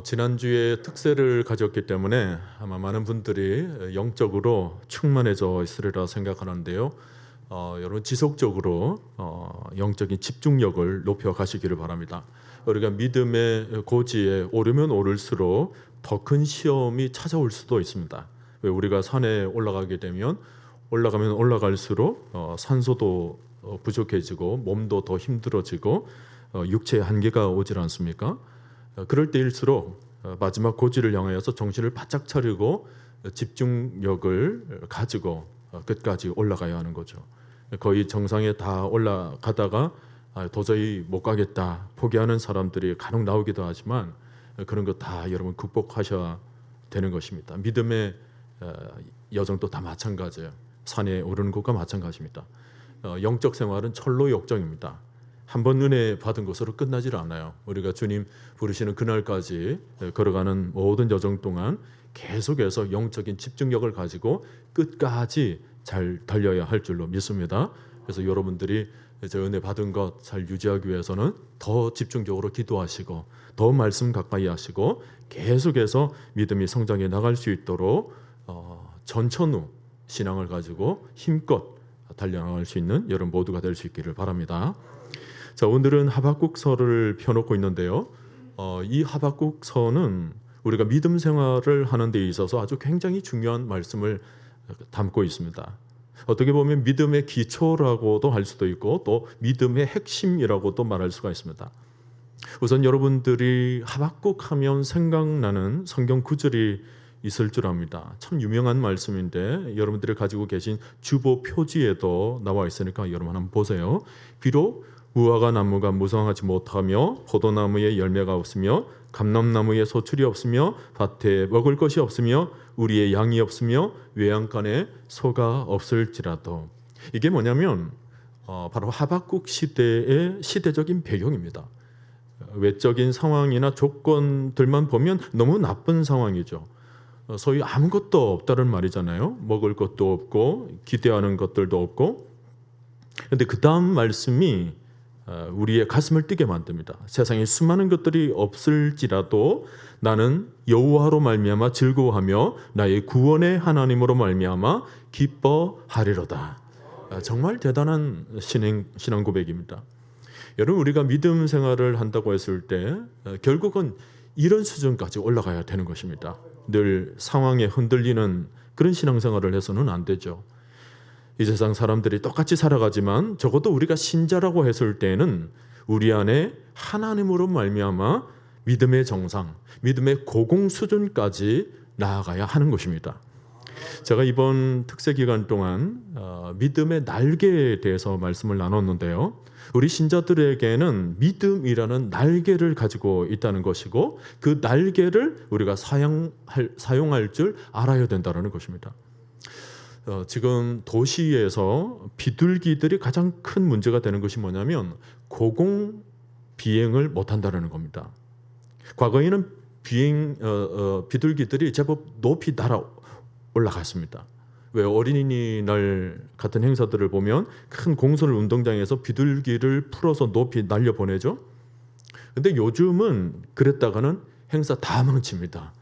지난주에 특세를 가졌기 때문에 아마 많은 분들이 영적으로 충만해져 있으리라 생각하는데요. 여러분 지속적으로 영적인 집중력을 높여 가시기를 바랍니다. 우리가 믿음의 고지에 오르면 오를수록 더 큰 시험이 찾아올 수도 있습니다. 왜 우리가 산에 올라가게 되면 올라가면 올라갈수록 산소도 부족해지고 몸도 더 힘들어지고 육체의 한계가 오질 않습니까? 그럴 때일수록 마지막 고지를 향하여서 정신을 바짝 차리고 집중력을 가지고 끝까지 올라가야 하는 거죠. 거의 정상에 다 올라가다가 도저히 못 가겠다 포기하는 사람들이 간혹 나오기도 하지만 그런 거 다 여러분 극복하셔야 되는 것입니다. 믿음의 여정도 다 마찬가지예요. 산에 오르는 것과 마찬가지입니다. 영적 생활은 철로 역정입니다. 한번 은혜 받은 것으로 끝나질 않아요. 우리가 주님 부르시는 그날까지 걸어가는 모든 여정 동안 계속해서 영적인 집중력을 가지고 끝까지 잘 달려야 할 줄로 믿습니다. 그래서 여러분들이 저 은혜 받은 것 잘 유지하기 위해서는 더 집중적으로 기도하시고 더 말씀 가까이 하시고 계속해서 믿음이 성장해 나갈 수 있도록 전천후 신앙을 가지고 힘껏 달려나갈 수 있는 여러분 모두가 될 수 있기를 바랍니다. 자, 오늘은 하박국서를 펴놓고 있는데요. 이 하박국서는 우리가 믿음 생활을 하는 데 있어서 아주 굉장히 중요한 말씀을 담고 있습니다. 어떻게 보면 믿음의 기초라고도 할 수도 있고 또 믿음의 핵심이라고도 말할 수가 있습니다. 우선 여러분들이 하박국 하면 생각나는 성경 구절이 있을 줄 압니다. 참 유명한 말씀인데 여러분들이 가지고 계신 주보 표지에도 나와 있으니까 여러분 한번 보세요. 비록 무화과 나무가 무성하지 못하며 포도나무에 열매가 없으며 감람나무에 소출이 없으며 밭에 먹을 것이 없으며 우리의 양이 없으며 외양간에 소가 없을지라도, 이게 뭐냐면 바로 하박국 시대의 시대적인 배경입니다. 외적인 상황이나 조건들만 보면 너무 나쁜 상황이죠. 소위 아무것도 없다는 말이잖아요. 먹을 것도 없고 기대하는 것들도 없고. 그런데 그 다음 말씀이 우리의 가슴을 뛰게 만듭니다. 세상에 수많은 것들이 없을지라도 나는 여호와로 말미암아 즐거워하며 나의 구원의 하나님으로 말미암아 기뻐하리로다. 정말 대단한 신앙 고백입니다. 여러분, 우리가 믿음 생활을 한다고 했을 때 결국은 이런 수준까지 올라가야 되는 것입니다. 늘 상황에 흔들리는 그런 신앙생활을 해서는 안 되죠. 이 세상 사람들이 똑같이 살아가지만 적어도 우리가 신자라고 했을 때는 우리 안에 하나님으로 말미암아 믿음의 정상, 믿음의 고공 수준까지 나아가야 하는 것입니다. 제가 이번 특세 기간 동안 믿음의 날개에 대해서 말씀을 나눴는데요. 우리 신자들에게는 믿음이라는 날개를 가지고 있다는 것이고 그 날개를 우리가 사용할 줄 알아야 된다는 것입니다. 지금 도시에서 비둘기들이 가장 큰 문제가 되는 것이 뭐냐면 고공 비행을 못한다는 겁니다. 과거에는 비둘기들이 제법 높이 날아 올라갔습니다. 왜 어린이날 같은 행사들을 보면 큰 공설 운동장에서 비둘기를 풀어서 높이 날려보내죠. 근데 요즘은 그랬다가는 행사 다 망칩니다.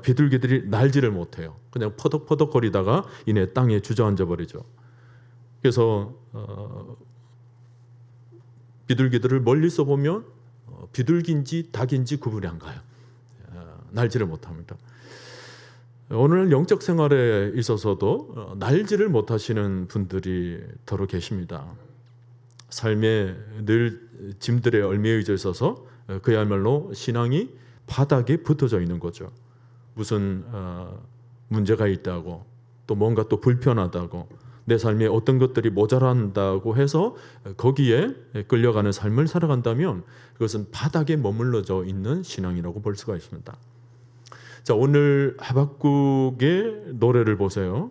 비둘기들이 날지를 못해요. 그냥 퍼덕퍼덕 거리다가 이내 땅에 주저앉아 버리죠. 그래서 비둘기들을 멀리서 보면 비둘기인지 닭인지 구분이 안 가요. 날지를 못합니다. 오늘 영적 생활에 있어서도 날지를 못하시는 분들이 더러 계십니다. 삶에 늘 짐들에 얽매여져 있어서 그야말로 신앙이 바닥에 붙어져 있는 거죠. 무슨 문제가 있다고, 또 뭔가 또 불편하다고, 내 삶에 어떤 것들이 모자란다고 해서 거기에 끌려가는 삶을 살아간다면 그것은 바닥에 머물러져 있는 신앙이라고 볼 수가 있습니다. 자, 오늘 하박국의 노래를 보세요.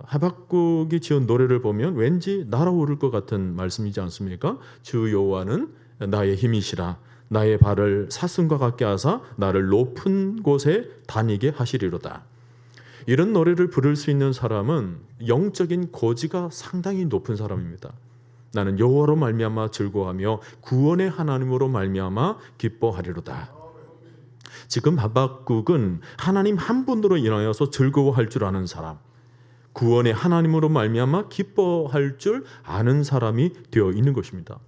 하박국이 지은 노래를 보면 왠지 날아오를 것 같은 말씀이지 않습니까? 주 여호와는 나의 힘이시라. 나의 발을 사슴과 같게 하사 나를 높은 곳에 다니게 하시리로다. 이런 노래를 부를 수 있는 사람은 영적인 고지가 상당히 높은 사람입니다. 나는 여호와로 말미암아 즐거워하며 구원의 하나님으로 말미암아 기뻐하리로다. 지금 하박국은 하나님 한 분으로 인하여서 즐거워할 줄 아는 사람, 구원의 하나님으로 말미암아 기뻐할 줄 아는 사람이 되어 있는 것입니다.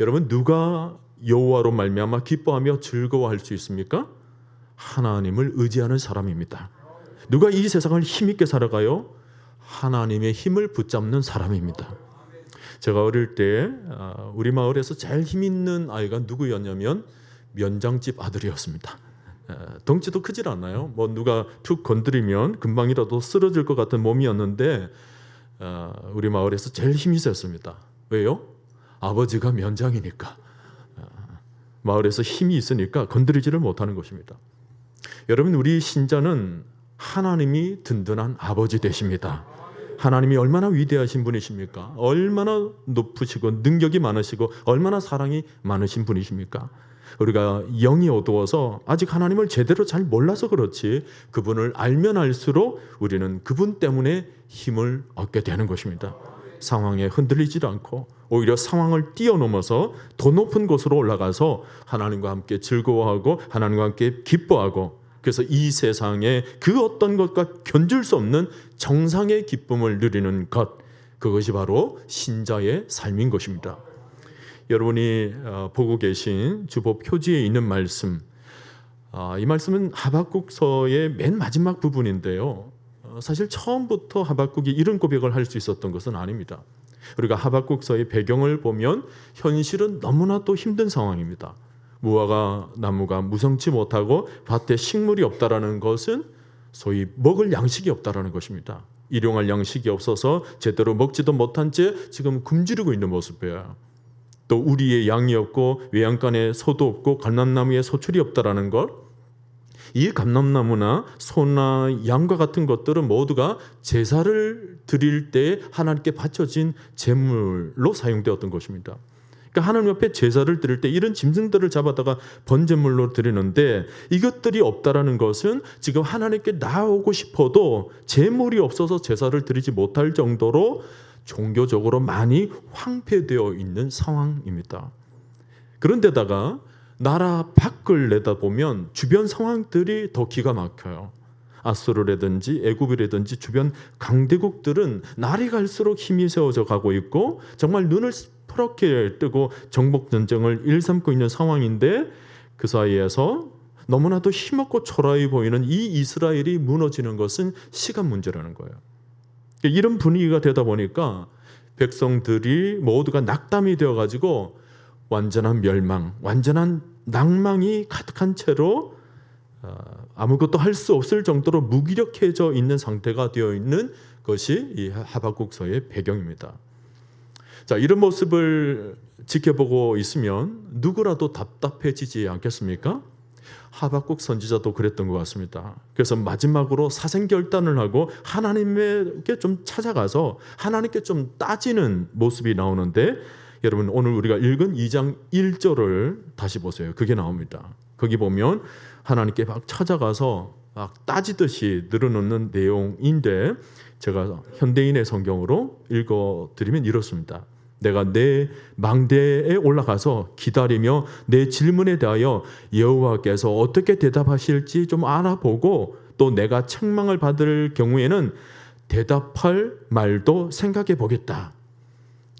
여러분, 누가 여호와로 말미암아 기뻐하며 즐거워할 수 있습니까? 하나님을 의지하는 사람입니다. 누가 이 세상을 힘있게 살아가요? 하나님의 힘을 붙잡는 사람입니다. 제가 어릴 때 우리 마을에서 제일 힘 있는 아이가 누구였냐면 면장집 아들이었습니다. 덩치도 크질 않아요. 뭐 누가 툭 건드리면 금방이라도 쓰러질 것 같은 몸이었는데 우리 마을에서 제일 힘이 셌습니다. 왜요? 아버지가 면장이니까. 마을에서 힘이 있으니까 건드리지를 못하는 것입니다. 여러분, 우리 신자는 하나님이 든든한 아버지 되십니다. 하나님이 얼마나 위대하신 분이십니까? 얼마나 높으시고 능력이 많으시고 얼마나 사랑이 많으신 분이십니까? 우리가 영이 어두워서 아직 하나님을 제대로 잘 몰라서 그렇지, 그분을 알면 알수록 우리는 그분 때문에 힘을 얻게 되는 것입니다. 상황에 흔들리지 않고 오히려 상황을 뛰어넘어서 더 높은 곳으로 올라가서 하나님과 함께 즐거워하고 하나님과 함께 기뻐하고, 그래서 이 세상에 그 어떤 것과 견줄 수 없는 정상의 기쁨을 누리는 것, 그것이 바로 신자의 삶인 것입니다. 여러분이 보고 계신 주보 표지에 있는 말씀, 이 말씀은 하박국서의 맨 마지막 부분인데요. 사실 처음부터 하박국이 이런 고백을 할 수 있었던 것은 아닙니다. 우리가 하박국서의 배경을 보면 현실은 너무나도 힘든 상황입니다. 무화과 나무가 무성치 못하고 밭에 식물이 없다라는 것은 소위 먹을 양식이 없다라는 것입니다. 일용할 양식이 없어서 제대로 먹지도 못한 채 지금 굶주리고 있는 모습이에요. 또 우리의 양이 없고 외양간에 소도 없고 감람나무에 소출이 없다라는 것, 이 감람나무나 소나 양과 같은 것들은 모두가 제사를 드릴 때 하나님께 바쳐진 제물로 사용되었던 것입니다. 그러니까 하나님 옆에 제사를 드릴 때 이런 짐승들을 잡아다가 번제물로 드리는데, 이것들이 없다라는 것은 지금 하나님께 나오고 싶어도 제물이 없어서 제사를 드리지 못할 정도로 종교적으로 많이 황폐되어 있는 상황입니다. 그런데다가 나라 밖을 내다보면 주변 상황들이 더 기가 막혀요. 아수르라든지 애굽이라든지 주변 강대국들은 날이 갈수록 힘이 세워져 가고 있고 정말 눈을 퍼렇게 뜨고 정복 전쟁을 일삼고 있는 상황인데, 그 사이에서 너무나도 힘없고 초라해 보이는 이 이스라엘이 무너지는 것은 시간 문제라는 거예요. 이런 분위기가 되다 보니까 백성들이 모두가 낙담이 되어가지고 완전한 멸망, 완전한 낭망이 가득한 채로 아무것도 할 수 없을 정도로 무기력해져 있는 상태가 되어 있는 것이 이 하박국서의 배경입니다. 자, 이런 모습을 지켜보고 있으면 누구라도 답답해지지 않겠습니까? 하박국 선지자도 그랬던 것 같습니다. 그래서 마지막으로 사생결단을 하고 하나님께 좀 찾아가서 하나님께 좀 따지는 모습이 나오는데, 여러분 오늘 우리가 읽은 2장 1절을 다시 보세요. 그게 나옵니다. 거기 보면 하나님께 막 찾아가서 막 따지듯이 늘어놓는 내용인데, 제가 현대인의 성경으로 읽어드리면 이렇습니다. 내가 내 망대에 올라가서 기다리며 내 질문에 대하여 여호와께서 어떻게 대답하실지 좀 알아보고, 또 내가 책망을 받을 경우에는 대답할 말도 생각해 보겠다.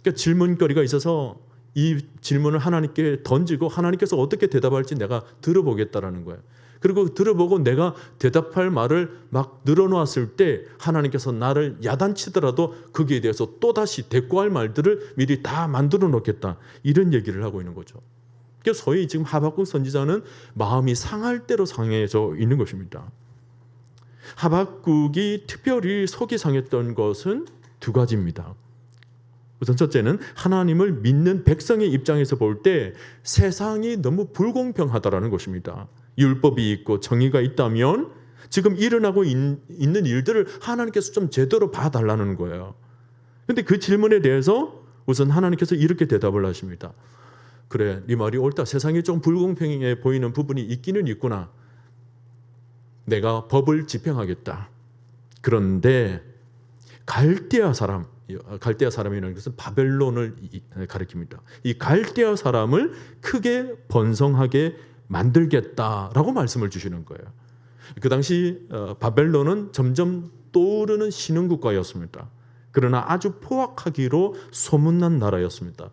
그러니까 질문거리가 있어서 이 질문을 하나님께 던지고 하나님께서 어떻게 대답할지 내가 들어보겠다라는 거예요. 그리고 들어보고 내가 대답할 말을 막 늘어놓았을 때 하나님께서 나를 야단치더라도 거기에 대해서 또다시 대꾸할 말들을 미리 다 만들어 놓겠다, 이런 얘기를 하고 있는 거죠. 그래서 소위 지금 하박국 선지자는 마음이 상할 대로 상해져 있는 것입니다. 하박국이 특별히 속이 상했던 것은 두 가지입니다. 우선 첫째는 하나님을 믿는 백성의 입장에서 볼 때 세상이 너무 불공평하다라는 것입니다. 율법이 있고 정의가 있다면 지금 일어나고 있는 일들을 하나님께서 좀 제대로 봐달라는 거예요. 그런데 그 질문에 대해서 우선 하나님께서 이렇게 대답을 하십니다. 그래, 네 말이 옳다. 세상이 좀 불공평해 보이는 부분이 있기는 있구나. 내가 법을 집행하겠다. 그런데 갈대아 사람이라는 것은 바벨론을 가리킵니다. 이 갈대아 사람을 크게 번성하게 만들겠다라고 말씀을 주시는 거예요. 그 당시 바벨론은 점점 떠오르는 신흥국가였습니다. 그러나 아주 포악하기로 소문난 나라였습니다.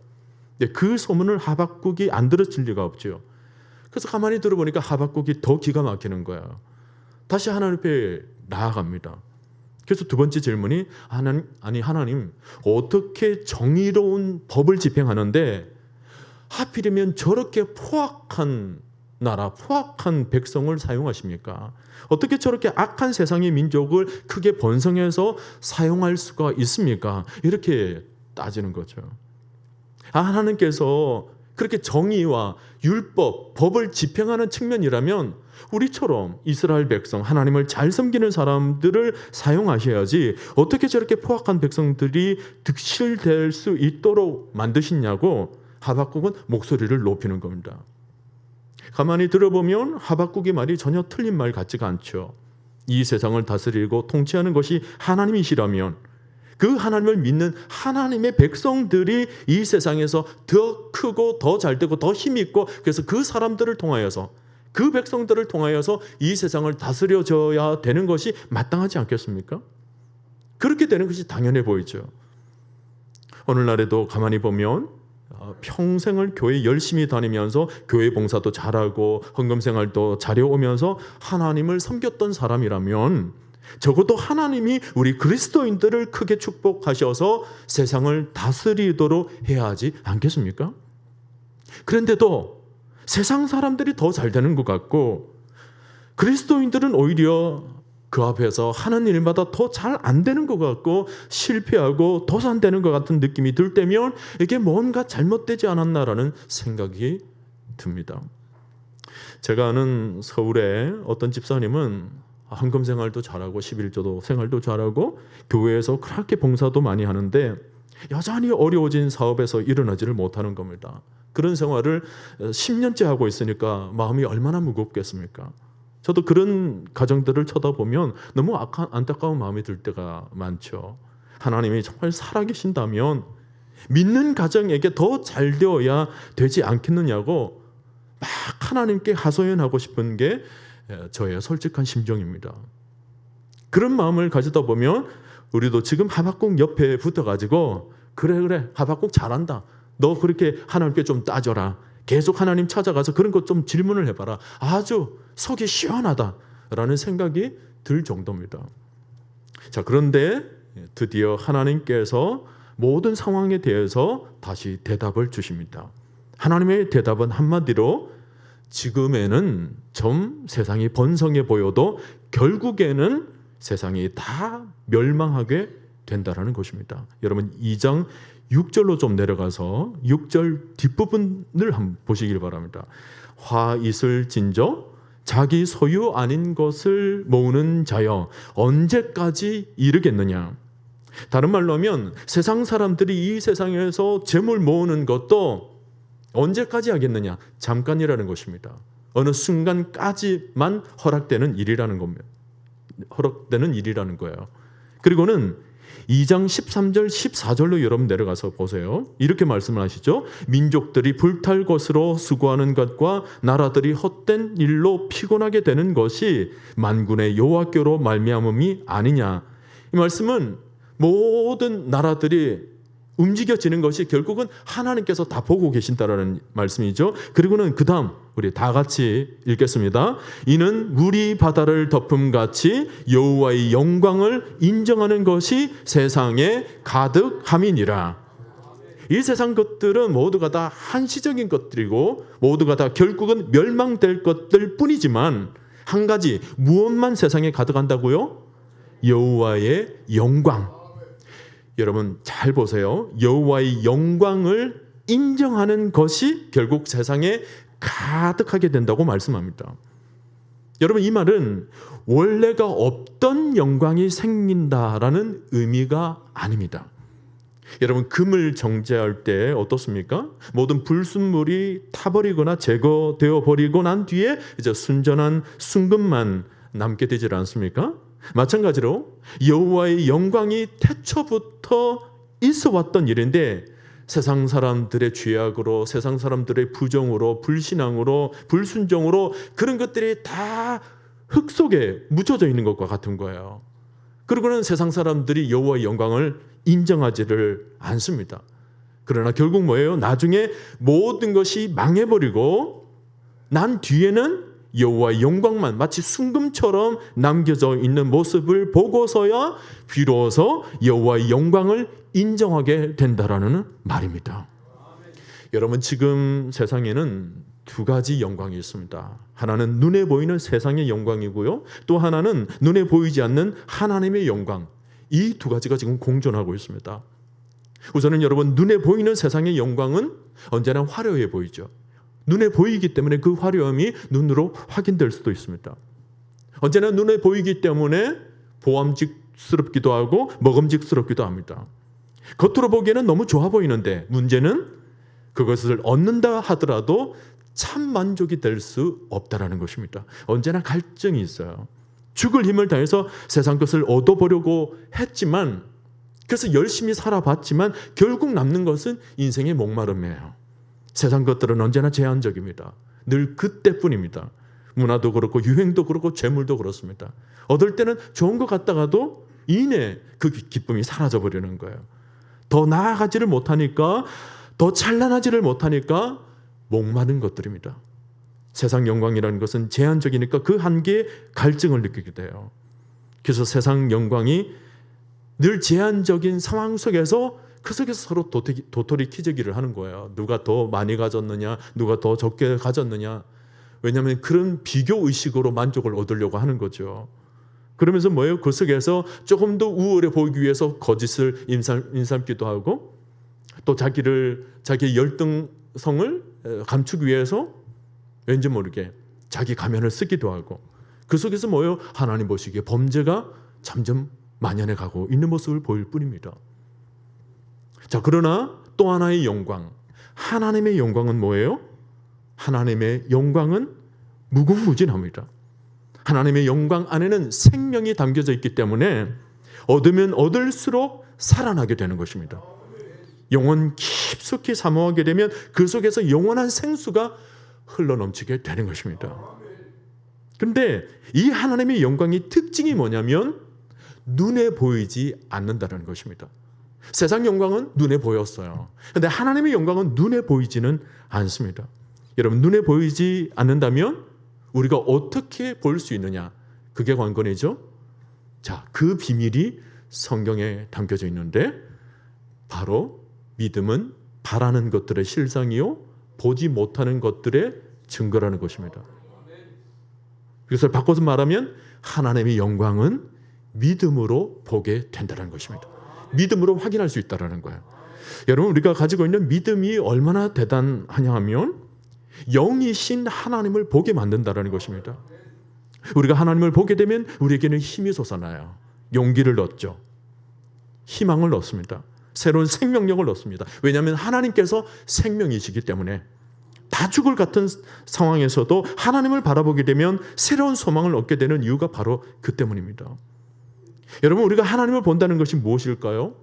그 소문을 하박국이 안 들었을 리가 없죠. 그래서 가만히 들어보니까 하박국이 더 기가 막히는 거예요. 다시 하나님 앞에 나아갑니다. 그래서 두 번째 질문이 하나님 어떻게 정의로운 법을 집행하는데 하필이면 저렇게 포악한 나라, 포악한 백성을 사용하십니까? 어떻게 저렇게 악한 세상의 민족을 크게 번성해서 사용할 수가 있습니까? 이렇게 따지는 거죠. 하나님께서 그렇게 정의와 율법, 법을 집행하는 측면이라면 우리처럼 이스라엘 백성, 하나님을 잘 섬기는 사람들을 사용하셔야지 어떻게 저렇게 포악한 백성들이 득실될 수 있도록 만드시냐고 하박국은 목소리를 높이는 겁니다. 가만히 들어보면 하박국의 말이 전혀 틀린 말 같지가 않죠. 이 세상을 다스리고 통치하는 것이 하나님이시라면 그 하나님을 믿는 하나님의 백성들이 이 세상에서 더 크고 더 잘되고 더 힘있고 그래서 그 사람들을 통하여서 그 백성들을 통하여서 이 세상을 다스려져야 되는 것이 마땅하지 않겠습니까? 그렇게 되는 것이 당연해 보이죠. 오늘날에도 가만히 보면 평생을 교회 열심히 다니면서 교회 봉사도 잘하고 헌금생활도 잘해오면서 하나님을 섬겼던 사람이라면 적어도 하나님이 우리 그리스도인들을 크게 축복하셔서 세상을 다스리도록 해야 하지 않겠습니까? 그런데도 세상 사람들이 더 잘 되는 것 같고 그리스도인들은 오히려 그 앞에서 하는 일마다 더 잘 안 되는 것 같고 실패하고 도산되는 것 같은 느낌이 들 때면 이게 뭔가 잘못되지 않았나라는 생각이 듭니다. 제가 아는 서울에 어떤 집사님은 헌금 생활도 잘하고 11조도 생활도 잘하고 교회에서 그렇게 봉사도 많이 하는데 여전히 어려워진 사업에서 일어나지를 못하는 겁니다. 그런 생활을 10년째 하고 있으니까 마음이 얼마나 무겁겠습니까? 저도 그런 가정들을 쳐다보면 너무 안타까운 마음이 들 때가 많죠. 하나님이 정말 살아계신다면 믿는 가정에게 더 잘 되어야 되지 않겠느냐고 막 하나님께 하소연하고 싶은 게 저의 솔직한 심정입니다. 그런 마음을 가지다 보면 우리도 지금 하박국 옆에 붙어가지고 그래 하박국 잘한다. 너 그렇게 하나님께 좀 따져라. 계속 하나님 찾아가서 그런 것 좀 질문을 해봐라. 아주 속이 시원하다라는 생각이 들 정도입니다. 자, 그런데 드디어 하나님께서 모든 상황에 대해서 다시 대답을 주십니다. 하나님의 대답은 한마디로 지금에는 좀 세상이 번성해 보여도 결국에는 세상이 다 멸망하게 된다라는 것입니다. 여러분 2장 6절로 좀 내려가서 6절 뒷부분을 한번 보시길 바랍니다. 화 있을 진저 자기 소유 아닌 것을 모으는 자여 언제까지 이르겠느냐. 다른 말로 하면 세상 사람들이 이 세상에서 재물 모으는 것도 언제까지 하겠느냐. 잠깐이라는 것입니다. 어느 순간까지만 허락되는 일이라는 겁니다. 허락되는 일이라는 거예요. 그리고는 2장 13절 14절로 여러분 내려가서 보세요. 이렇게 말씀을 하시죠. 민족들이 불탈 것으로 수고하는 것과 나라들이 헛된 일로 피곤하게 되는 것이 만군의 여호와께로 말미암음이 아니냐. 이 말씀은 모든 나라들이 움직여지는 것이 결국은 하나님께서 다 보고 계신다라는 말씀이죠. 그리고는 그 다음 우리 다 같이 읽겠습니다. 이는 물이 바다를 덮음같이 여호와의 영광을 인정하는 것이 세상에 가득함이니라. 이 세상 것들은 모두가 다 한시적인 것들이고 모두가 다 결국은 멸망될 것들 뿐이지만 한 가지 무엇만 세상에 가득한다고요? 여호와의 영광. 여러분 잘 보세요. 여호와의 영광을 인정하는 것이 결국 세상에 가득하게 된다고 말씀합니다. 여러분 이 말은 원래가 없던 영광이 생긴다라는 의미가 아닙니다. 여러분 금을 정제할 때 어떻습니까? 모든 불순물이 타버리거나 제거되어 버리고 난 뒤에 이제 순전한 순금만 남게 되질 않습니까? 마찬가지로 여호와의 영광이 태초부터 있어 왔던 일인데 세상 사람들의 죄악으로, 세상 사람들의 부정으로, 불신앙으로, 불순종으로 그런 것들이 다 흙 속에 묻혀져 있는 것과 같은 거예요. 그리고는 세상 사람들이 여호와의 영광을 인정하지를 않습니다. 그러나 결국 뭐예요? 나중에 모든 것이 망해버리고 난 뒤에는 여호와의 영광만 마치 순금처럼 남겨져 있는 모습을 보고서야 비로소 여호와의 영광을 인정하게 된다라는 말입니다. 여러분, 지금 세상에는 두 가지 영광이 있습니다. 하나는 눈에 보이는 세상의 영광이고요, 또 하나는 눈에 보이지 않는 하나님의 영광. 이 두 가지가 지금 공존하고 있습니다. 우선은 여러분, 눈에 보이는 세상의 영광은 언제나 화려해 보이죠. 눈에 보이기 때문에 그 화려함이 눈으로 확인될 수도 있습니다. 언제나 눈에 보이기 때문에 보암직스럽기도 하고 먹음직스럽기도 합니다. 겉으로 보기에는 너무 좋아 보이는데 문제는 그것을 얻는다 하더라도 참 만족이 될 수 없다라는 것입니다. 언제나 갈증이 있어요. 죽을 힘을 다해서 세상 것을 얻어보려고 했지만, 그래서 열심히 살아봤지만 결국 남는 것은 인생의 목마름이에요. 세상 것들은 언제나 제한적입니다. 늘 그때뿐입니다. 문화도 그렇고 유행도 그렇고 재물도 그렇습니다. 얻을 때는 좋은 것 같다가도 이내 그 기쁨이 사라져버리는 거예요. 더 나아가지를 못하니까, 더 찬란하지를 못하니까 목마른 것들입니다. 세상 영광이라는 것은 제한적이니까 그 한계에 갈증을 느끼게 돼요. 그래서 세상 영광이 늘 제한적인 상황 속에서 그 속에서 서로 도토리 키재기를 하는 거예요. 누가 더 많이 가졌느냐, 누가 더 적게 가졌느냐. 왜냐하면 그런 비교 의식으로 만족을 얻으려고 하는 거죠. 그러면서 뭐예요? 그 속에서 조금 더 우월해 보이기 위해서 거짓을 인삼기도 하고, 또 자기의 열등성을 감추기 위해서 왠지 모르게 자기 가면을 쓰기도 하고, 그 속에서 뭐예요? 하나님 보시기에 범죄가 점점 만연해 가고 있는 모습을 보일 뿐입니다. 자, 그러나 또 하나의 영광, 하나님의 영광은 뭐예요? 하나님의 영광은 무궁무진합니다. 하나님의 영광 안에는 생명이 담겨져 있기 때문에 얻으면 얻을수록 살아나게 되는 것입니다. 영혼 깊숙이 사모하게 되면 그 속에서 영원한 생수가 흘러넘치게 되는 것입니다. 그런데 이 하나님의 영광의 특징이 뭐냐면 눈에 보이지 않는다는 것입니다. 세상 영광은 눈에 보였어요. 그런데 하나님의 영광은 눈에 보이지는 않습니다. 여러분, 눈에 보이지 않는다면 우리가 어떻게 볼 수 있느냐? 그게 관건이죠. 자, 그 비밀이 성경에 담겨져 있는데, 바로 믿음은 바라는 것들의 실상이요 보지 못하는 것들의 증거라는 것입니다. 그래서 바꿔서 말하면 하나님의 영광은 믿음으로 보게 된다는 것입니다. 믿음으로 확인할 수 있다는 거예요. 여러분, 우리가 가지고 있는 믿음이 얼마나 대단하냐 하면 영이신 하나님을 보게 만든다는 것입니다. 우리가 하나님을 보게 되면 우리에게는 힘이 솟아나요. 용기를 얻죠. 희망을 얻습니다. 새로운 생명력을 얻습니다. 왜냐하면 하나님께서 생명이시기 때문에 다 죽을 같은 상황에서도 하나님을 바라보게 되면 새로운 소망을 얻게 되는 이유가 바로 그 때문입니다. 여러분, 우리가 하나님을 본다는 것이 무엇일까요?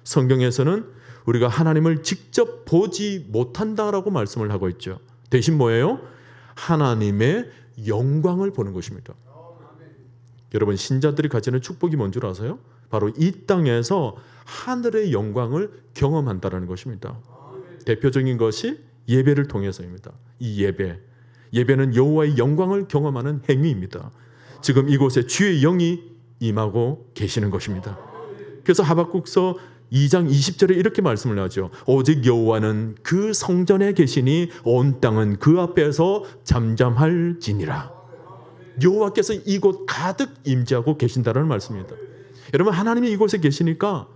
성경에서는 우리가 하나님을 직접 보지 못한다라고 말씀을 하고 있죠. 대신 뭐예요? 하나님의 영광을 보는 것입니다. 여러분, 신자들이 가지는 축복이 뭔 줄 아세요? 바로 이 땅에서 하늘의 영광을 경험한다는 것입니다. 대표적인 것이 예배를 통해서입니다. 이 예배는 여호와의 영광을 경험하는 행위입니다. 지금 이곳에 주의 영이 임하고 계시는 것입니다. 그래서 하박국서 2장 20절에 이렇게 말씀을 하죠. 오직 여호와는 그 성전에 계시니 온 땅은 그 앞에서 잠잠할지니라. 여호와께서 이곳 가득 임재하고 계신다는 말씀입니다. 여러분, 하나님이 이곳에 계시니까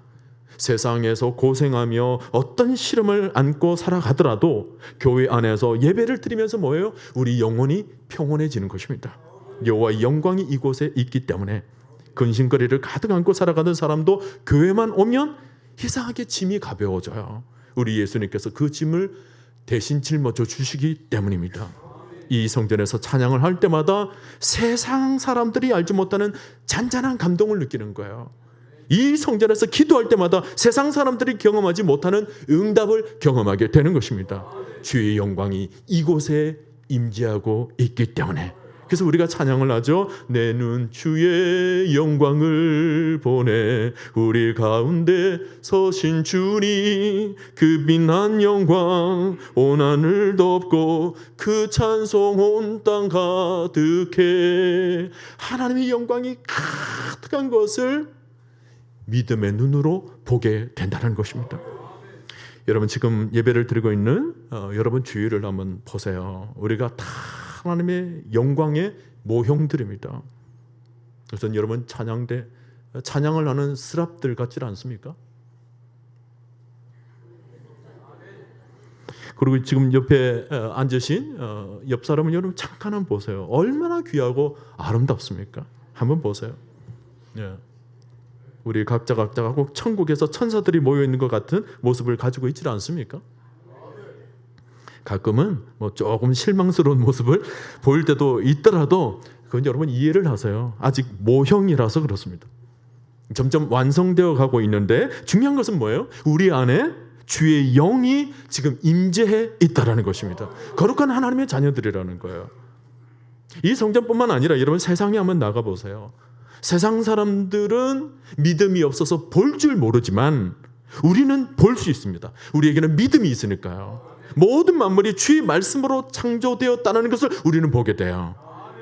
세상에서 고생하며 어떤 시름을 안고 살아가더라도 교회 안에서 예배를 드리면서 뭐예요? 우리 영혼이 평온해지는 것입니다. 여호와의 영광이 이곳에 있기 때문에 근심거리를 가득 안고 살아가는 사람도 교회만 오면 이상하게 짐이 가벼워져요. 우리 예수님께서 그 짐을 대신 짊어져 주시기 때문입니다. 이 성전에서 찬양을 할 때마다 세상 사람들이 알지 못하는 잔잔한 감동을 느끼는 거예요. 이 성전에서 기도할 때마다 세상 사람들이 경험하지 못하는 응답을 경험하게 되는 것입니다. 주의 영광이 이곳에 임재하고 있기 때문에. 그래서 우리가 찬양을 하죠. 내 눈 주의 영광을 보네. 우리 가운데 서신 주님, 그 빛난 영광 온 하늘 덮고 그 찬송 온 땅 가득해. 하나님의 영광이 가득한 것을 믿음의 눈으로 보게 된다는 것입니다. 여러분, 지금 예배를 드리고 있는 여러분 주위를 한번 보세요. 우리가 다 하나님의 영광의 모형들입니다. 그래서 여러분, 찬양을 하는 스랍들 같지 않습니까? 그리고 지금 옆에 앉으신 옆 사람은 여러분 잠깐 한번 보세요. 얼마나 귀하고 아름답습니까? 한번 보세요. 예. 우리 각자가 꼭 천국에서 천사들이 모여 있는 것 같은 모습을 가지고 있지 않습니까? 가끔은 뭐 조금 실망스러운 모습을 보일 때도 있더라도 그건 여러분 이해를 하세요. 아직 모형이라서 그렇습니다. 점점 완성되어 가고 있는데 중요한 것은 뭐예요? 우리 안에 주의 영이 지금 임재해 있다라는 것입니다. 거룩한 하나님의 자녀들이라는 거예요. 이 성전뿐만 아니라 여러분 세상에 한번 나가보세요. 세상 사람들은 믿음이 없어서 볼 줄 모르지만 우리는 볼 수 있습니다. 우리에게는 믿음이 있으니까요. 모든 만물이 주의 말씀으로 창조되었다는 것을 우리는 보게 돼요.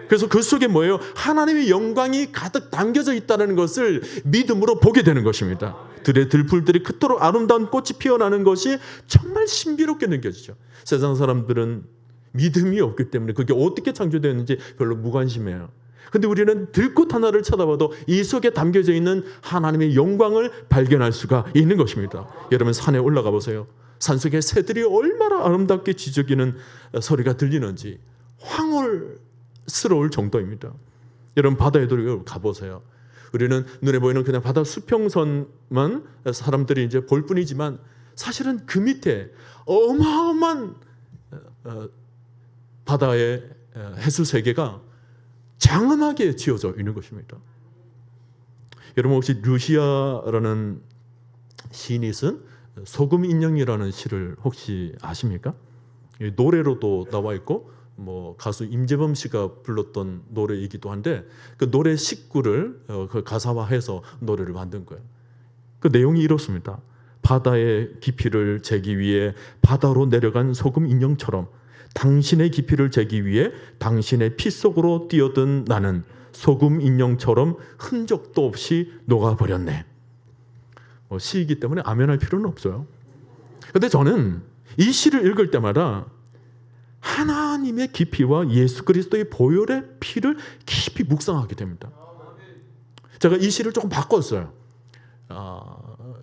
그래서 그 속에 뭐예요? 하나님의 영광이 가득 담겨져 있다는 것을 믿음으로 보게 되는 것입니다. 들의 들풀들이 그토록 아름다운 꽃이 피어나는 것이 정말 신비롭게 느껴지죠. 세상 사람들은 믿음이 없기 때문에 그게 어떻게 창조되었는지 별로 무관심해요. 근데 우리는 들꽃 하나를 쳐다봐도 이 속에 담겨져 있는 하나님의 영광을 발견할 수가 있는 것입니다. 여러분, 산에 올라가 보세요. 산속에 새들이 얼마나 아름답게 지저귀는 소리가 들리는지 황홀스러울 정도입니다. 여러분, 바다에도 가보세요. 우리는 눈에 보이는 그냥 바다 수평선만 사람들이 이제 볼 뿐이지만 사실은 그 밑에 어마어마한 바다의 해수 세계가 장엄하게 지어져 있는 것입니다. 여러분, 혹시 루시아라는 시인이 쓴 소금 인형이라는 시를 혹시 아십니까? 노래로도 나와 있고 뭐 가수 임재범 씨가 불렀던 노래이기도 한데 그 노래 식구를 그 가사화해서 노래를 만든 거예요. 그 내용이 이렇습니다. 바다의 깊이를 재기 위해 바다로 내려간 소금 인형처럼 당신의 깊이를 재기 위해 당신의 피 속으로 뛰어든 나는 소금 인형처럼 흔적도 없이 녹아버렸네. 시이기 때문에 아멘할 필요는 없어요. 그런데 저는 이 시를 읽을 때마다 하나님의 깊이와 예수 그리스도의 보혈의 피를 깊이 묵상하게 됩니다. 제가 이 시를 조금 바꿨어요.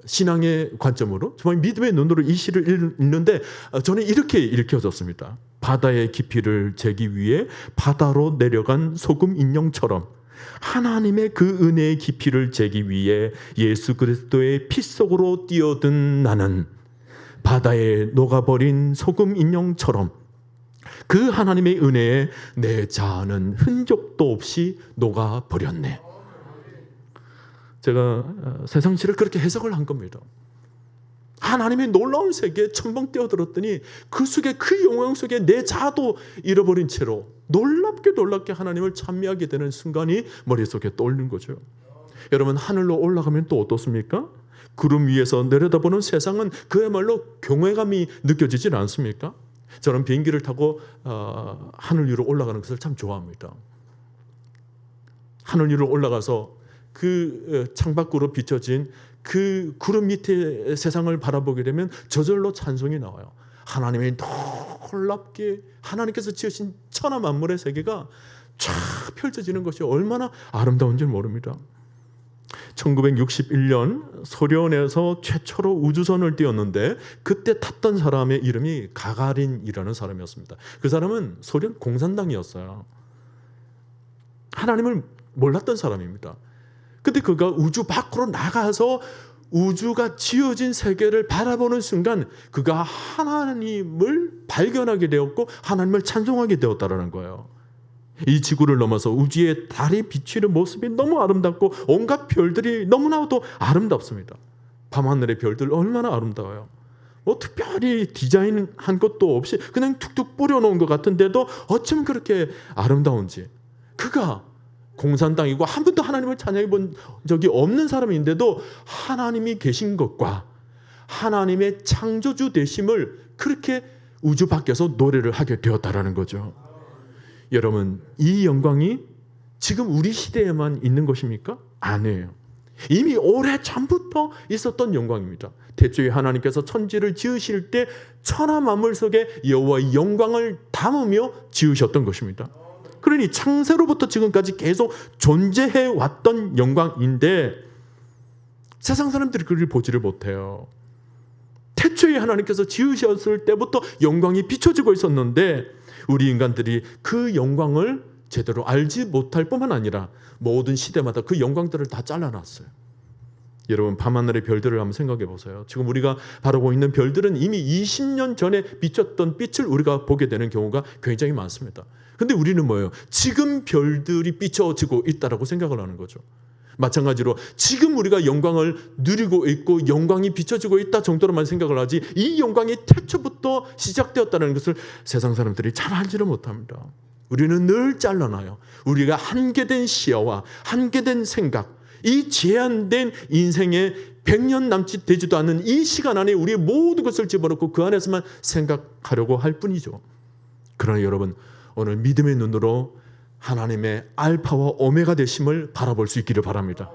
신앙의 관점으로 정말 믿음의 눈으로 이 시를 읽는데 저는 이렇게 읽혀졌습니다. 바다의 깊이를 재기 위해 바다로 내려간 소금 인형처럼 하나님의 그 은혜의 깊이를 재기 위해 예수 그리스도의 피 속으로 뛰어든 나는 바다에 녹아버린 소금 인형처럼 그 하나님의 은혜에 내 자아는 흔적도 없이 녹아버렸네. 제가 세상시를 그렇게 해석을 한 겁니다. 하나님의 놀라운 세계에 첨벙 뛰어들었더니 그 속에 그 영광 속에 내 자아도 잃어버린 채로 놀랍게 하나님을 찬미하게 되는 순간이 머릿속에 떠오르는 거죠. 여러분, 하늘로 올라가면 또 어떻습니까? 구름 위에서 내려다보는 세상은 그야말로 경외감이 느껴지지 않습니까? 저는 비행기를 타고 하늘 위로 올라가는 것을 참 좋아합니다. 하늘 위로 올라가서 그 창밖으로 비춰진 그 구름 밑에 세상을 바라보게 되면 저절로 찬송이 나와요. 하나님의 놀랍게 하나님께서 지으신 천하 만물의 세계가 쫙 펼쳐지는 것이 얼마나 아름다운지 모릅니다. 1961년 소련에서 최초로 우주선을 띄웠는데 그때 탔던 사람의 이름이 가가린이라는 사람이었습니다. 그 사람은 소련 공산당이었어요. 하나님을 몰랐던 사람입니다. 근데 그가 우주 밖으로 나가서 우주가 지어진 세계를 바라보는 순간 그가 하나님을 발견하게 되었고 하나님을 찬송하게 되었다는 거예요. 이 지구를 넘어서 우주의 달이 비추는 모습이 너무 아름답고 온갖 별들이 너무나도 아름답습니다. 밤하늘의 별들 얼마나 아름다워요. 뭐 특별히 디자인한 것도 없이 그냥 툭툭 뿌려놓은 것 같은데도 어쩜 그렇게 아름다운지. 그가 공산당이고 한 번도 하나님을 찬양해 본 적이 없는 사람인데도 하나님이 계신 것과 하나님의 창조주 되심을 그렇게 우주 밖에서 노래를 하게 되었다라는 거죠. 여러분, 이 영광이 지금 우리 시대에만 있는 것입니까? 아니에요. 이미 오래전부터 있었던 영광입니다. 태초에 하나님께서 천지를 지으실 때 천하 만물 속에 여호와의 영광을 담으며 지으셨던 것입니다. 그러니 창세로부터 지금까지 계속 존재해 왔던 영광인데 세상 사람들이 그를 보지를 못해요. 태초에 하나님께서 지으셨을 때부터 영광이 비춰지고 있었는데 우리 인간들이 그 영광을 제대로 알지 못할 뿐만 아니라 모든 시대마다 그 영광들을 다 잘라놨어요. 여러분, 밤하늘의 별들을 한번 생각해 보세요. 지금 우리가 바라보고 있는 별들은 이미 20년 전에 비쳤던 빛을 우리가 보게 되는 경우가 굉장히 많습니다. 근데 우리는 뭐예요? 지금 별들이 비춰지고 있다라고 생각을 하는 거죠. 마찬가지로 지금 우리가 영광을 누리고 있고 영광이 비춰지고 있다 정도로만 생각을 하지 이 영광이 태초부터 시작되었다는 것을 세상 사람들이 잘 알지를 못합니다. 우리는 늘 잘라놔요. 우리가 한계된 시야와 한계된 생각, 이 제한된 인생에 100년 남짓 되지도 않는 이 시간 안에 우리의 모든 것을 집어넣고 그 안에서만 생각하려고 할 뿐이죠. 그러나 여러분, 오늘 믿음의 눈으로 하나님의 알파와 오메가 되심을 바라볼 수 있기를 바랍니다.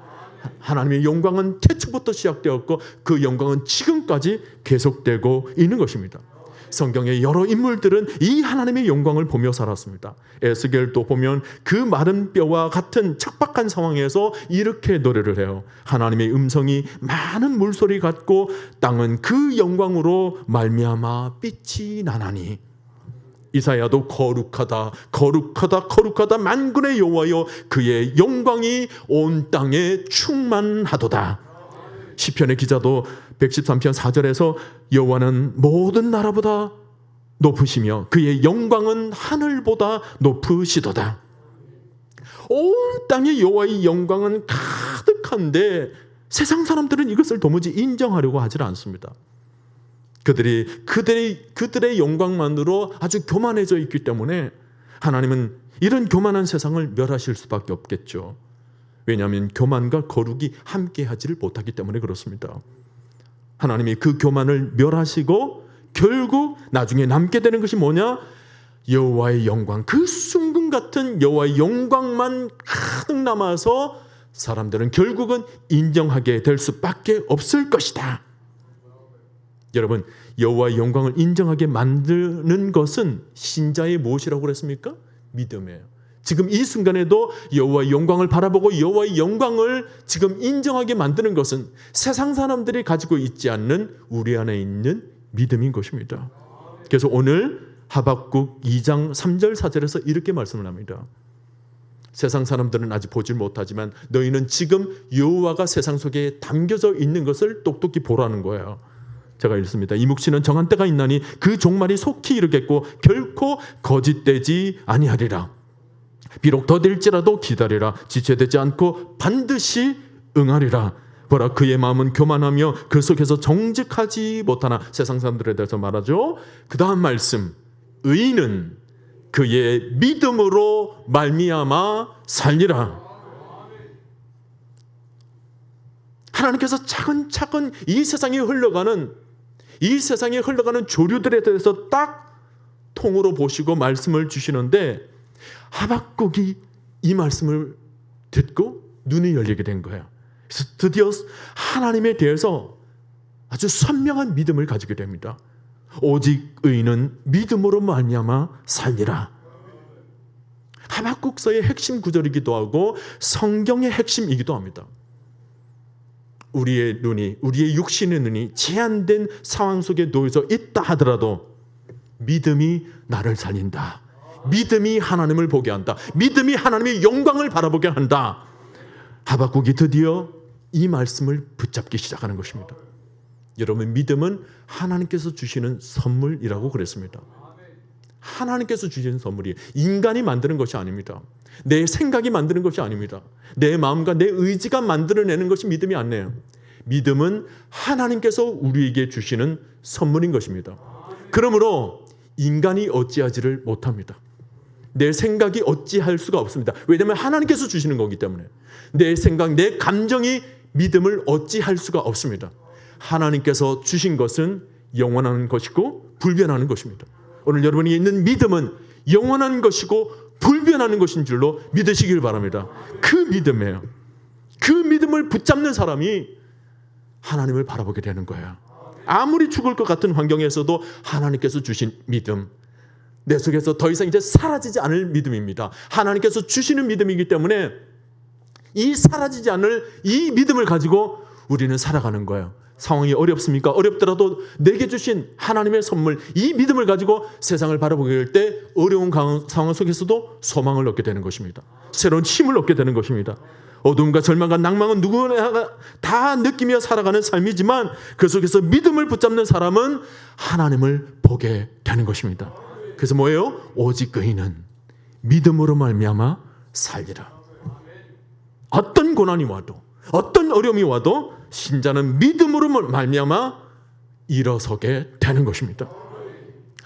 하나님의 영광은 태초부터 시작되었고 그 영광은 지금까지 계속되고 있는 것입니다. 성경의 여러 인물들은 이 하나님의 영광을 보며 살았습니다. 에스겔도 보면 그 마른 뼈와 같은 척박한 상황에서 이렇게 노래를 해요. 하나님의 음성이 많은 물소리 같고 땅은 그 영광으로 말미암아 빛이 나나니. 이사야도 거룩하다 거룩하다 거룩하다 만군의 여호와여 그의 영광이 온 땅에 충만하도다. 시편의 기자도 113편 4절에서 여호와는 모든 나라보다 높으시며 그의 영광은 하늘보다 높으시도다. 온 땅에 여호와의 영광은 가득한데 세상 사람들은 이것을 도무지 인정하려고 하지 않습니다. 그들의 영광만으로 아주 교만해져 있기 때문에 하나님은 이런 교만한 세상을 멸하실 수밖에 없겠죠. 왜냐하면 교만과 거룩이 함께하지를 못하기 때문에 그렇습니다. 하나님이 그 교만을 멸하시고 결국 나중에 남게 되는 것이 뭐냐? 여호와의 영광, 그 순금 같은 여호와의 영광만 가득 남아서 사람들은 결국은 인정하게 될 수밖에 없을 것이다. 여러분, 여호와의 영광을 인정하게 만드는 것은 신자의 무엇이라고 그랬습니까? 믿음이에요. 지금 이 순간에도 여호와의 영광을 바라보고 여호와의 영광을 지금 인정하게 만드는 것은 세상 사람들이 가지고 있지 않는 우리 안에 있는 믿음인 것입니다. 그래서 오늘 하박국 2장 3절 4절에서 이렇게 말씀을 합니다. 세상 사람들은 아직 보질 못하지만 너희는 지금 여호와가 세상 속에 담겨져 있는 것을 똑똑히 보라는 거예요. 제가 읽습니다. 이 묵시는 정한 때가 있나니 그 종말이 속히 이르겠고 결코 거짓되지 아니하리라. 비록 더딜지라도 기다리라. 지체되지 않고 반드시 응하리라. 보라, 그의 마음은 교만하며 그 속에서 정직하지 못하나. 세상 사람들에 대해서 말하죠. 그 다음 말씀, 의인은 그의 믿음으로 말미암아 살리라. 하나님께서 차근차근 이 세상에 흘러가는 조류들에 대해서 딱 통으로 보시고 말씀을 주시는데 하박국이 이 말씀을 듣고 눈이 열리게 된 거예요. 그래서 드디어 하나님에 대해서 아주 선명한 믿음을 가지게 됩니다. 오직 의인은 믿음으로 말미암아 살리라. 하박국서의 핵심 구절이기도 하고 성경의 핵심이기도 합니다. 우리의 육신의 눈이 제한된 상황 속에 놓여져 있다 하더라도 믿음이 나를 살린다. 믿음이 하나님을 보게 한다. 믿음이 하나님의 영광을 바라보게 한다. 하박국이 드디어 이 말씀을 붙잡기 시작하는 것입니다. 여러분, 믿음은 하나님께서 주시는 선물이라고 그랬습니다. 하나님께서 주신 선물이 인간이 만드는 것이 아닙니다. 내 생각이 만드는 것이 아닙니다. 내 마음과 내 의지가 만들어내는 것이 믿음이 아니에요. 믿음은 하나님께서 우리에게 주시는 선물인 것입니다. 그러므로 인간이 어찌하지를 못합니다. 내 생각이 어찌할 수가 없습니다. 왜냐하면 하나님께서 주시는 거기 때문에. 내 생각, 내 감정이 믿음을 어찌할 수가 없습니다. 하나님께서 주신 것은 영원한 것이고 불변하는 것입니다. 오늘 여러분이 있는 믿음은 영원한 것이고 불변하는 것인 줄로 믿으시길 바랍니다. 그 믿음이에요. 그 믿음을 붙잡는 사람이 하나님을 바라보게 되는 거예요. 아무리 죽을 것 같은 환경에서도 하나님께서 주신 믿음, 내 속에서 더 이상 이제 사라지지 않을 믿음입니다. 하나님께서 주시는 믿음이기 때문에 이 사라지지 않을 이 믿음을 가지고 우리는 살아가는 거예요. 상황이 어렵습니까? 어렵더라도 내게 주신 하나님의 선물, 이 믿음을 가지고 세상을 바라보게 될 때 어려운 상황 속에서도 소망을 얻게 되는 것입니다. 새로운 힘을 얻게 되는 것입니다. 어둠과 절망과 낭망은 누구나 다 느끼며 살아가는 삶이지만 그 속에서 믿음을 붙잡는 사람은 하나님을 보게 되는 것입니다. 그래서 뭐예요? 오직 그이는 믿음으로 말미암아 살리라. 어떤 고난이 와도 어떤 어려움이 와도 신자는 믿음으로 말미암아 일어서게 되는 것입니다.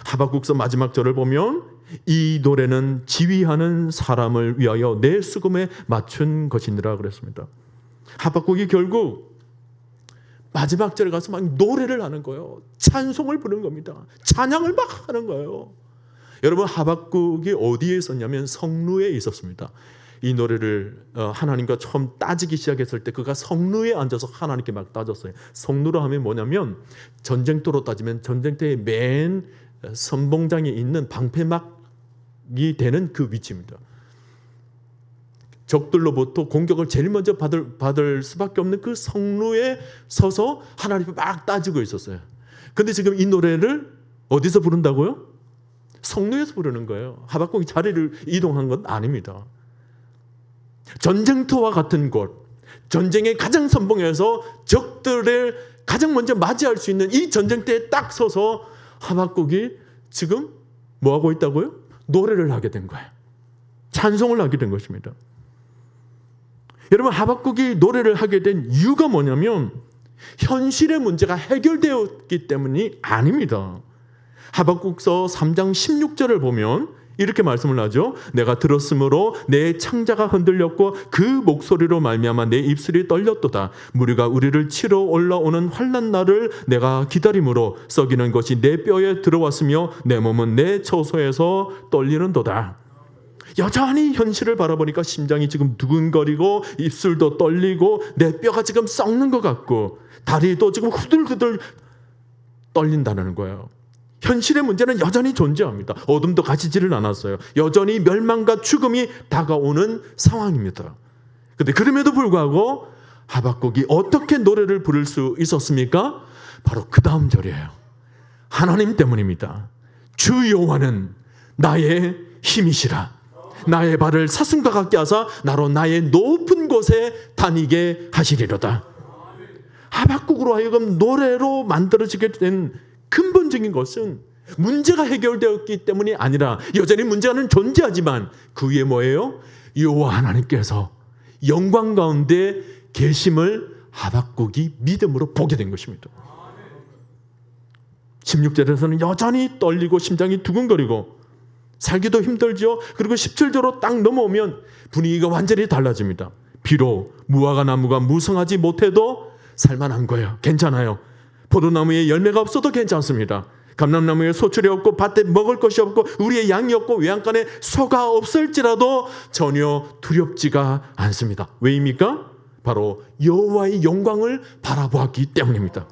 하박국서 마지막 절을 보면 이 노래는 지휘하는 사람을 위하여 내 수금에 맞춘 것이니라 그랬습니다. 하박국이 결국 마지막 절에 가서 막 노래를 하는 거예요. 찬송을 부르는 겁니다. 찬양을 막 하는 거예요. 여러분, 하박국이 어디에 있었냐면 성루에 있었습니다. 이 노래를 하나님과 처음 따지기 시작했을 때 그가 성루에 앉아서 하나님께 막 따졌어요. 성루로 하면 뭐냐면 전쟁터로 따지면 전쟁터의 맨 선봉장에 있는 방패막이 되는 그 위치입니다. 적들로부터 공격을 제일 먼저 받을 수밖에 없는 그 성루에 서서 하나님께 막 따지고 있었어요. 근데 지금 이 노래를 어디서 부른다고요? 성루에서 부르는 거예요. 하박국이 자리를 이동한 건 아닙니다. 전쟁터와 같은 곳, 전쟁의 가장 선봉에서 적들을 가장 먼저 맞이할 수 있는 이 전쟁터에 딱 서서 하박국이 지금 뭐 하고 있다고요? 노래를 하게 된 거예요. 찬송을 하게 된 것입니다. 여러분, 하박국이 노래를 하게 된 이유가 뭐냐면 현실의 문제가 해결되었기 때문이 아닙니다. 하박국서 3장 16절을 보면 이렇게 말씀을 하죠. 내가 들었으므로 내 창자가 흔들렸고 그 목소리로 말미암아 내 입술이 떨렸도다. 무리가 우리를 치러 올라오는 환난 날을 내가 기다림으로 썩이는 것이 내 뼈에 들어왔으며 내 몸은 내 처소에서 떨리는도다. 여전히 현실을 바라보니까 심장이 지금 두근거리고 입술도 떨리고 내 뼈가 지금 썩는 것 같고 다리도 지금 후들후들 떨린다는 거예요. 현실의 문제는 여전히 존재합니다. 어둠도 가시지를 않았어요. 여전히 멸망과 죽음이 다가오는 상황입니다. 그런데 그럼에도 불구하고 하박국이 어떻게 노래를 부를 수 있었습니까? 바로 그 다음 절이에요. 하나님 때문입니다. 주 여호와는 나의 힘이시라. 나의 발을 사슴과 같게 하사 나로 나의 높은 곳에 다니게 하시리로다. 하박국으로 하여금 노래로 만들어지게 된 근본적인 것은 문제가 해결되었기 때문이 아니라 여전히 문제는 존재하지만 그 위에 뭐예요? 여호와 하나님께서 영광 가운데 계심을 하박국이 믿음으로 보게 된 것입니다. 16절에서는 여전히 떨리고 심장이 두근거리고 살기도 힘들죠. 그리고 17절로 딱 넘어오면 분위기가 완전히 달라집니다. 비록 무화과 나무가 무성하지 못해도 살만한 거예요. 괜찮아요. 포도나무에 열매가 없어도 괜찮습니다. 감람나무에 소출이 없고 밭에 먹을 것이 없고 우리의 양이 없고 외양간에 소가 없을지라도 전혀 두렵지가 않습니다. 왜입니까? 바로 여호와의 영광을 바라보았기 때문입니다.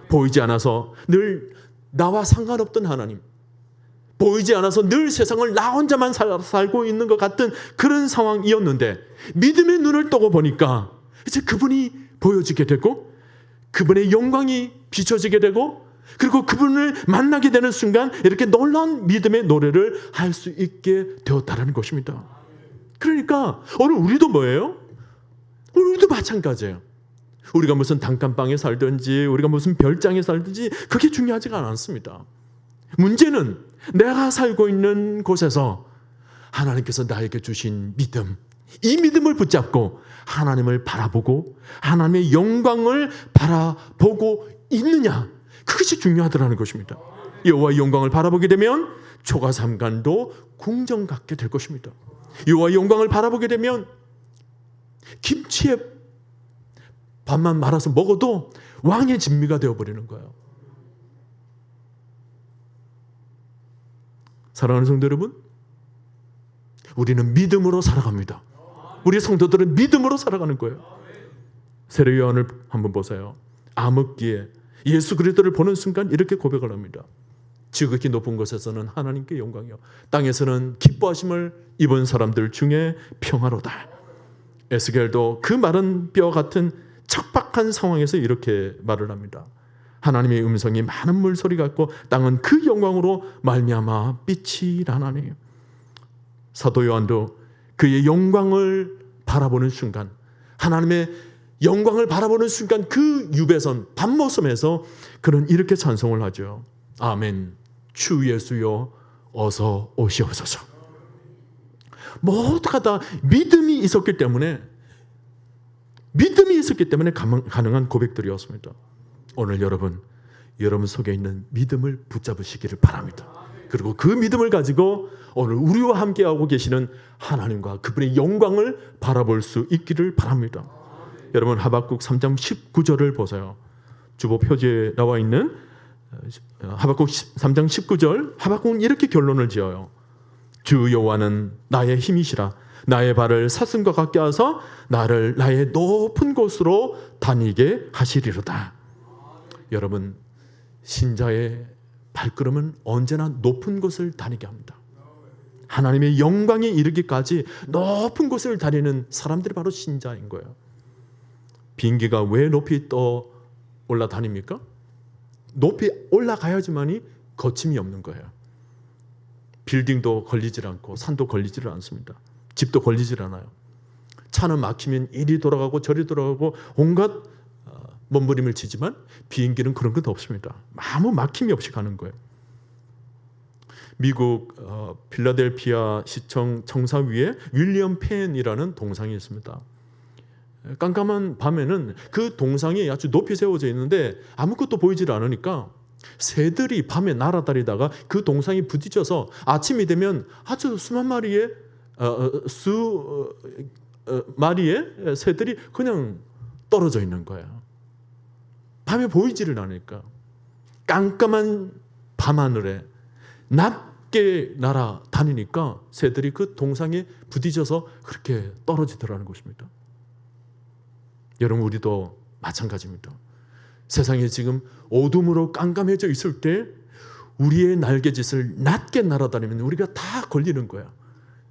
보이지 않아서 늘 나와 상관없던 하나님, 보이지 않아서 늘 세상을 나 혼자만 살고 있는 것 같은 그런 상황이었는데 믿음의 눈을 뜨고 보니까 이제 그분이 보여지게 되고 그분의 영광이 비춰지게 되고 그리고 그분을 만나게 되는 순간 이렇게 놀라운 믿음의 노래를 할 수 있게 되었다는 것입니다. 그러니까 오늘 우리도 뭐예요? 우리도 마찬가지예요. 우리가 무슨 단칸방에 살든지 우리가 무슨 별장에 살든지 그게 중요하지가 않습니다. 문제는 내가 살고 있는 곳에서 하나님께서 나에게 주신 믿음, 이 믿음을 붙잡고 하나님을 바라보고 하나님의 영광을 바라보고 있느냐, 그것이 중요하더라는 것입니다. 여호와의 영광을 바라보게 되면 초가삼간도 궁정 갖게 될 것입니다. 여호와의 영광을 바라보게 되면 김치에 밥만 말아서 먹어도 왕의 진미가 되어버리는 거예요. 사랑하는 성도 여러분, 우리는 믿음으로 살아갑니다. 우리 성도들은 믿음으로 살아가는 거예요. 세례 요한을 한번 보세요. 암흑기에 예수 그리스도를 보는 순간 이렇게 고백을 합니다. 지극히 높은 곳에서는 하나님께 영광이요, 땅에서는 기뻐하심을 입은 사람들 중에 평화로다. 에스겔도 그 마른 뼈 같은 척박한 상황에서 이렇게 말을 합니다. 하나님의 음성이 많은 물소리 같고 땅은 그 영광으로 말미암아 빛이 나나니. 사도 요한도 그의 영광을 바라보는 순간, 하나님의 영광을 바라보는 순간 그 유배선 밤모섬에서 그는 이렇게 찬송을 하죠. 아멘. 주 예수여 어서 오시옵소서. 모두가 다 믿음이 있었기 때문에 가능한 고백들이었습니다. 오늘 여러분 속에 있는 믿음을 붙잡으시기를 바랍니다. 그리고 그 믿음을 가지고 오늘 우리와 함께하고 계시는 하나님과 그분의 영광을 바라볼 수 있기를 바랍니다. 여러분 하박국 3장 19절을 보세요. 주보 표지에 나와 있는 하박국 3장 19절, 하박국은 이렇게 결론을 지어요. 주 여호와는 나의 힘이시라. 나의 발을 사슴과 같게 하사 나를 나의 높은 곳으로 다니게 하시리로다. 여러분, 신자의 발걸음은 언제나 높은 곳을 다니게 합니다. 하나님의 영광에 이르기까지 높은 곳을 다니는 사람들이 바로 신자인 거예요. 비행기가 왜 높이 떠 올라다닙니까? 높이 올라가야지만이 거침이 없는 거예요. 빌딩도 걸리질 않고 산도 걸리질 않습니다. 집도 걸리질 않아요. 차는 막히면 이리 돌아가고 저리 돌아가고 온갖 몸부림을 치지만 비행기는 그런 것 없습니다. 아무 막힘이 없이 가는 거예요. 미국 필라델피아 시청 정상 위에 윌리엄 펜이라는 동상이 있습니다. 깜깜한 밤에는 그 동상이 아주 높이 세워져 있는데 아무것도 보이질 않으니까 새들이 밤에 날아다니다가 그 동상이 부딪혀서 아침이 되면 아주 수만 마리의 새들이 그냥 떨어져 있는 거예요. 밤에 보이지를 않으니까. 깜깜한 밤하늘에 낮게 날아다니니까 새들이 그 동상에 부딪혀서 그렇게 떨어지더라는 것입니다. 여러분, 우리도 마찬가지입니다. 세상에 지금 어둠으로 깜깜해져 있을 때 우리의 날개짓을 낮게 날아다니면 우리가 다 걸리는 거야.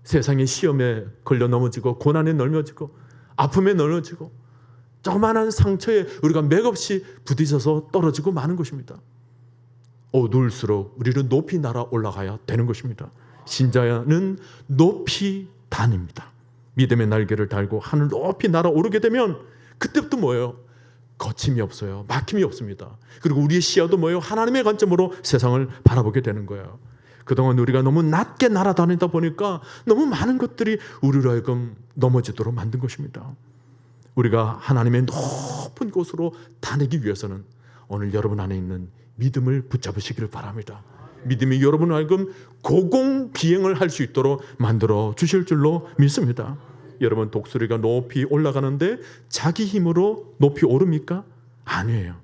세상의 시험에 걸려 넘어지고 고난에 넘어지고 아픔에 넘어지고 조그마한 상처에 우리가 맥없이 부딪혀서 떨어지고 마는 것입니다. 어두울수록 우리는 높이 날아 올라가야 되는 것입니다. 신자는 높이 다닙니다. 믿음의 날개를 달고 하늘 높이 날아오르게 되면 그때부터 뭐예요? 거침이 없어요. 막힘이 없습니다. 그리고 우리의 시야도 뭐예요? 하나님의 관점으로 세상을 바라보게 되는 거예요. 그동안 우리가 너무 낮게 날아다니다 보니까 너무 많은 것들이 우리로 하여금 넘어지도록 만든 것입니다. 우리가 하나님의 높은 곳으로 다니기 위해서는 오늘 여러분 안에 있는 믿음을 붙잡으시기를 바랍니다. 믿음이 여러분 하여금 고공비행을 할 수 있도록 만들어 주실 줄로 믿습니다. 여러분, 독수리가 높이 올라가는데 자기 힘으로 높이 오릅니까? 아니에요.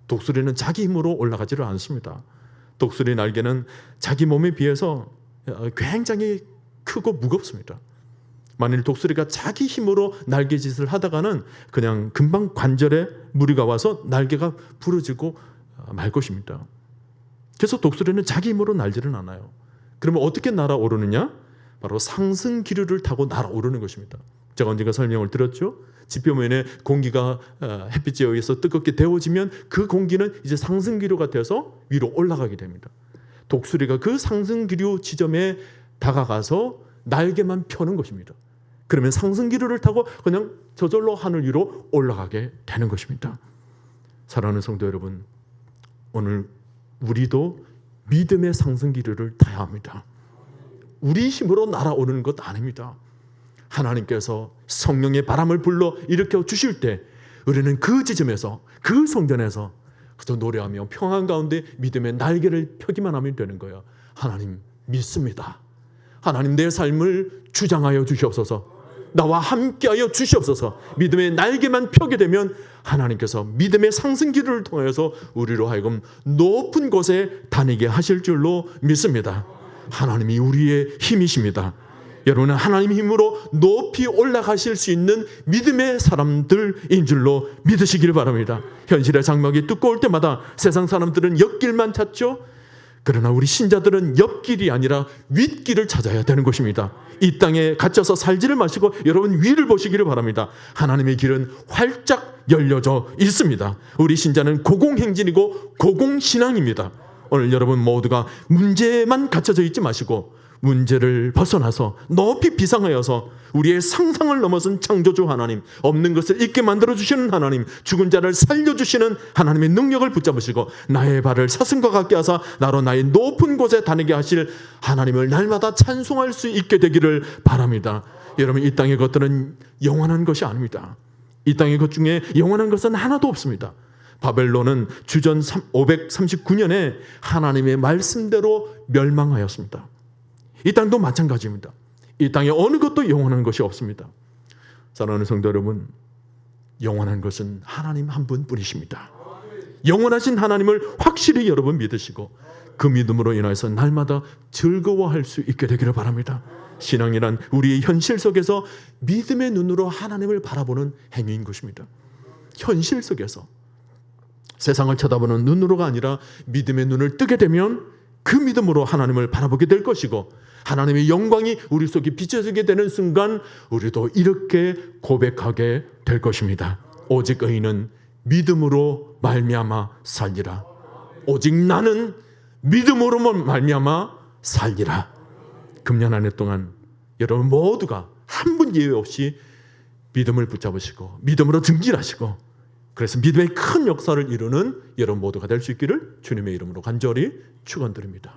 독수리는 자기 힘으로 올라가지를 않습니다. 독수리 날개는 자기 몸에 비해서 굉장히 크고 무겁습니다. 만일 독수리가 자기 힘으로 날개짓을 하다가는 그냥 금방 관절에 무리가 와서 날개가 부러지고 말 것입니다. 그래서 독수리는 자기 힘으로 날지는 않아요. 그러면 어떻게 날아오르느냐? 바로 상승 기류를 타고 날아오르는 것입니다. 제가 언젠가 설명을 드렸죠. 지표면에 공기가 햇빛에 의해서 뜨겁게 데워지면 그 공기는 이제 상승 기류가 되어서 위로 올라가게 됩니다. 독수리가 그 상승 기류 지점에 다가가서 날개만 펴는 것입니다. 그러면 상승 기류를 타고 그냥 저절로 하늘 위로 올라가게 되는 것입니다. 사랑하는 성도 여러분, 오늘 우리도 믿음의 상승기류를 타야 합니다. 우리 힘으로 날아오르는 것 아닙니다. 하나님께서 성령의 바람을 불러 일으켜 주실 때 우리는 그 지점에서, 그 성전에서 그저 노래하며 평안 가운데 믿음의 날개를 펴기만 하면 되는 거예요. 하나님 믿습니다. 하나님 내 삶을 주장하여 주시옵소서. 나와 함께하여 주시옵소서. 믿음의 날개만 펴게 되면 하나님께서 믿음의 상승기를 통해서 우리로 하여금 높은 곳에 다니게 하실 줄로 믿습니다. 하나님이 우리의 힘이십니다. 여러분은 하나님 힘으로 높이 올라가실 수 있는 믿음의 사람들인 줄로 믿으시길 바랍니다. 현실의 장막이 두꺼울 때마다 세상 사람들은 옆길만 찾죠. 그러나 우리 신자들은 옆길이 아니라 윗길을 찾아야 되는 것입니다. 이 땅에 갇혀서 살지를 마시고 여러분 위를 보시기를 바랍니다. 하나님의 길은 활짝 열려져 있습니다. 우리 신자는 고공행진이고 고공신앙입니다. 오늘 여러분 모두가 문제만 갇혀져 있지 마시고 문제를 벗어나서 높이 비상하여서 우리의 상상을 넘어선 창조주 하나님, 없는 것을 있게 만들어주시는 하나님, 죽은 자를 살려주시는 하나님의 능력을 붙잡으시고 나의 발을 사슴과 같게 하사 나로 나의 높은 곳에 다니게 하실 하나님을 날마다 찬송할 수 있게 되기를 바랍니다. 여러분, 이 땅의 것들은 영원한 것이 아닙니다. 이 땅의 것 중에 영원한 것은 하나도 없습니다. 바벨론은 주전 539년에 하나님의 말씀대로 멸망하였습니다. 이 땅도 마찬가지입니다. 이 땅에 어느 것도 영원한 것이 없습니다. 사랑하는 성도 여러분, 영원한 것은 하나님 한 분뿐이십니다. 영원하신 하나님을 확실히 여러분 믿으시고 그 믿음으로 인해서 날마다 즐거워할 수 있게 되기를 바랍니다. 신앙이란 우리의 현실 속에서 믿음의 눈으로 하나님을 바라보는 행위인 것입니다. 현실 속에서 세상을 쳐다보는 눈으로가 아니라 믿음의 눈을 뜨게 되면 그 믿음으로 하나님을 바라보게 될 것이고 하나님의 영광이 우리 속에 비춰지게 되는 순간 우리도 이렇게 고백하게 될 것입니다. 오직 의인은 믿음으로 말미암아 살리라. 오직 나는 믿음으로만 말미암아 살리라. 금년 한 해 동안 여러분 모두가 한 분 예외 없이 믿음을 붙잡으시고 믿음으로 증진하시고 그래서 믿음의 큰 역사를 이루는 여러분 모두가 될 수 있기를 주님의 이름으로 간절히 축원드립니다.